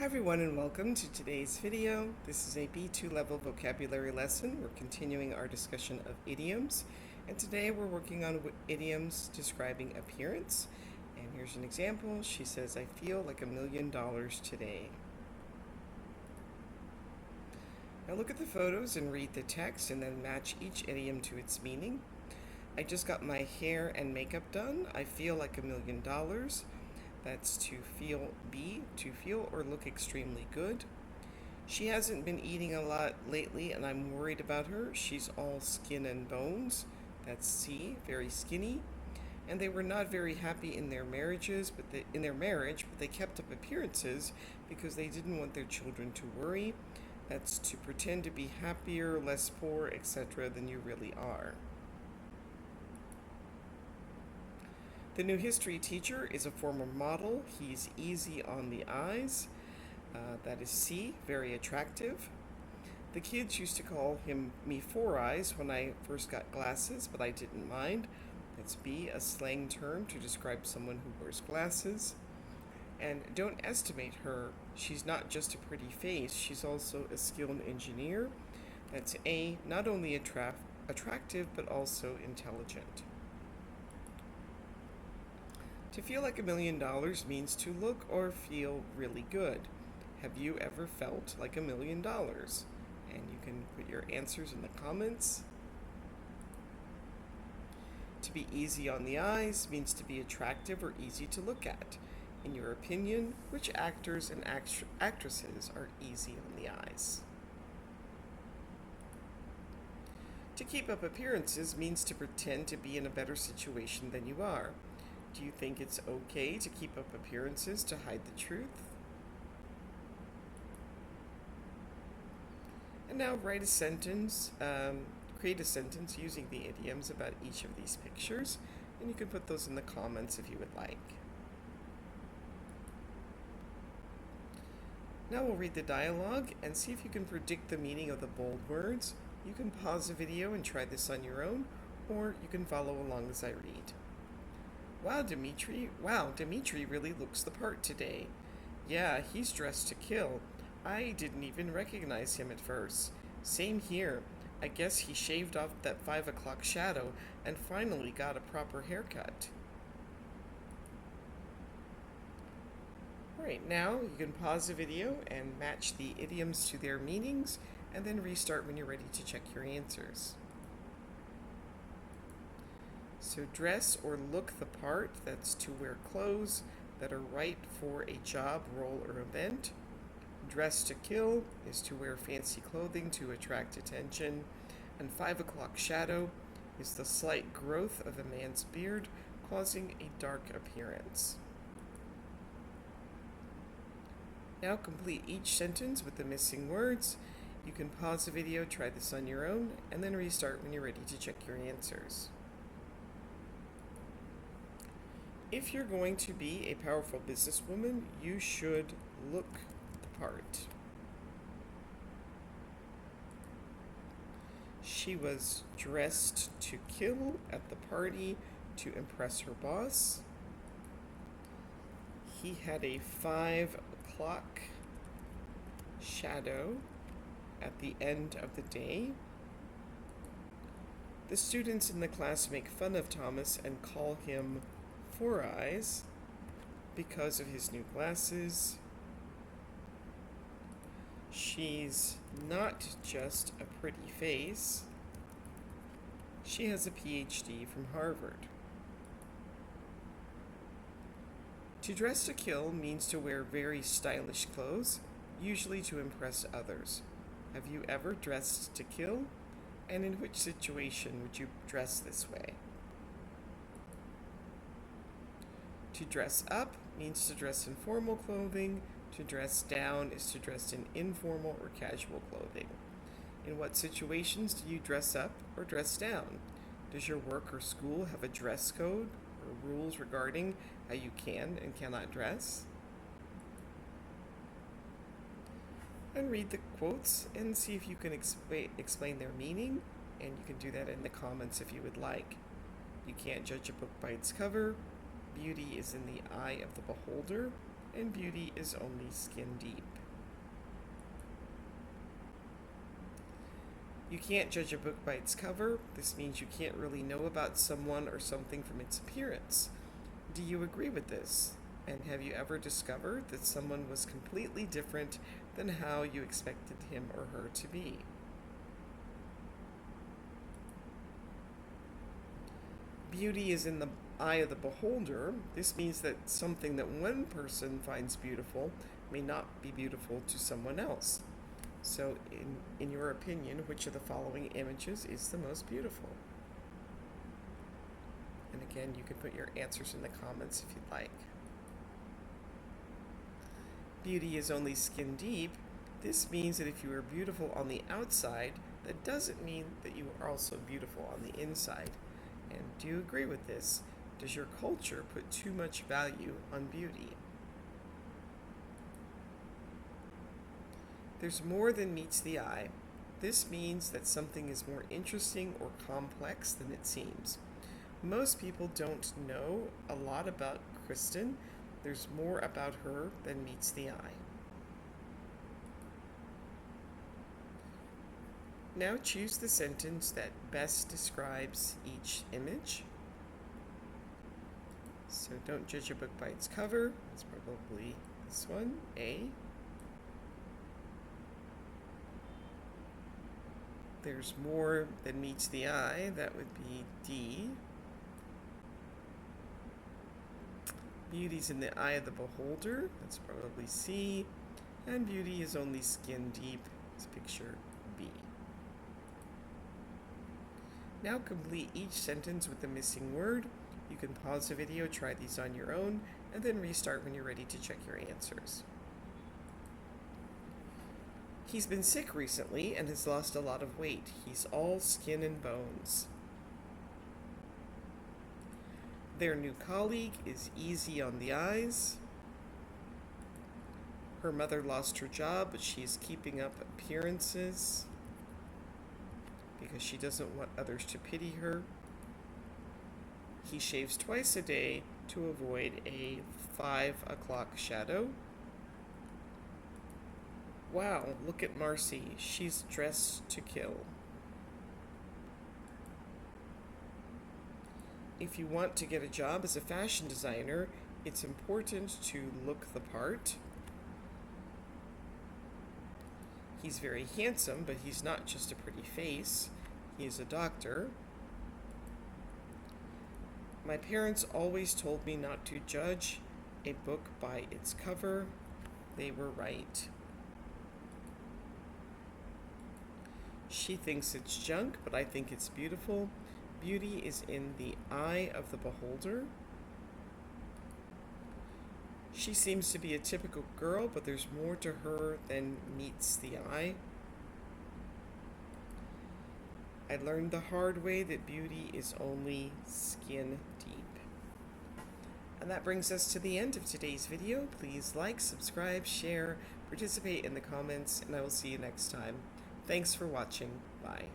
Hi everyone and welcome to today's video. This is a B2 level vocabulary lesson. We're continuing our discussion of idioms, and today we're working on idioms describing appearance. And here's an example. She says, "I feel like $1,000,000 today." Now look at the photos and read the text and then match each idiom to its meaning. "I just got my hair and makeup done. I feel like $1,000,000. That's to feel or look extremely good. "She hasn't been eating a lot lately and I'm worried about her. She's all skin and bones." That's C, very skinny. "And they were not very happy in their marriage, but they kept up appearances because they didn't want their children to worry." That's to pretend to be happier, less poor, etc. than you really are. "The new history teacher is a former model. He's easy on the eyes." That is C, very attractive. "The kids used to call me Four Eyes when I first got glasses, but I didn't mind." That's B, a slang term to describe someone who wears glasses. And "don't estimate her. She's not just a pretty face, she's also a skilled engineer." That's A, not only attractive, but also intelligent. To feel like $1,000,000 means to look or feel really good. Have you ever felt like $1,000,000? And you can put your answers in the comments. To be easy on the eyes means to be attractive or easy to look at. In your opinion, which actors and actresses are easy on the eyes? To keep up appearances means to pretend to be in a better situation than you are. Do you think it's okay to keep up appearances to hide the truth? And now write a sentence, create a sentence using the idioms about each of these pictures, and you can put those in the comments if you would like. Now we'll read the dialogue and see if you can predict the meaning of the bold words. You can pause the video and try this on your own, or you can follow along as I read. Wow, Dimitri really looks the part today." "Yeah, he's dressed to kill. I didn't even recognize him at first." "Same here. I guess he shaved off that 5 o'clock shadow and finally got a proper haircut." Alright, now you can pause the video and match the idioms to their meanings, and then restart when you're ready to check your answers. So dress or look the part, that's to wear clothes that are right for a job, role, or event. Dress to kill is to wear fancy clothing to attract attention. And 5 o'clock shadow is the slight growth of a man's beard causing a dark appearance. Now complete each sentence with the missing words. You can pause the video, try this on your own, and then restart when you're ready to check your answers. If you're going to be a powerful businesswoman, you should look the part. She was dressed to kill at the party to impress her boss. He had a 5 o'clock shadow at the end of the day. The students in the class make fun of Thomas and call him Four Eyes because of his new glasses. She's not just a pretty face. She has a PhD from Harvard. To dress to kill means to wear very stylish clothes, usually to impress others. Have you ever dressed to kill? And in which situation would you dress this way? To dress up means to dress in formal clothing. To dress down is to dress in informal or casual clothing. In what situations do you dress up or dress down? Does your work or school have a dress code or rules regarding how you can and cannot dress? And read the quotes and see if you can explain their meaning, and you can do that in the comments if you would like. You can't judge a book by its cover. Beauty is in the eye of the beholder. and beauty is only skin deep. You can't judge a book by its cover. This means you can't really know about someone or something from its appearance. Do you agree with this? And have you ever discovered that someone was completely different than how you expected him or her to be? Beauty is in the eye of the beholder. This means that something that one person finds beautiful may not be beautiful to someone else. So, in your opinion, which of the following images is the most beautiful? And again, you can put your answers in the comments if you'd like. Beauty is only skin deep. This means that if you are beautiful on the outside, that doesn't mean that you are also beautiful on the inside. And do you agree with this? Does your culture put too much value on beauty? There's more than meets the eye. This means that something is more interesting or complex than it seems. Most people don't know a lot about Kristen. There's more about her than meets the eye. Now choose the sentence that best describes each image. So don't judge a book by its cover. That's probably this one, A. There's more than meets the eye. That would be D. Beauty's in the eye of the beholder. That's probably C. And beauty is only skin deep. It's picture B. Now complete each sentence with the missing word. You can pause the video, try these on your own, and then restart when you're ready to check your answers. He's been sick recently and has lost a lot of weight. He's all skin and bones. Their new colleague is easy on the eyes. Her mother lost her job, but she is keeping up appearances because she doesn't want others to pity her. He shaves twice a day to avoid a 5 o'clock shadow. Wow, look at Marcy. She's dressed to kill. If you want to get a job as a fashion designer, it's important to look the part. He's very handsome, but he's not just a pretty face. He is a doctor. My parents always told me not to judge a book by its cover. They were right. She thinks it's junk, but I think it's beautiful. Beauty is in the eye of the beholder. She seems to be a typical girl, but there's more to her than meets the eye. I learned the hard way that beauty is only skin deep. And that brings us to the end of today's video. Please like, subscribe, share, participate in the comments, and I will see you next time. Thanks for watching. Bye.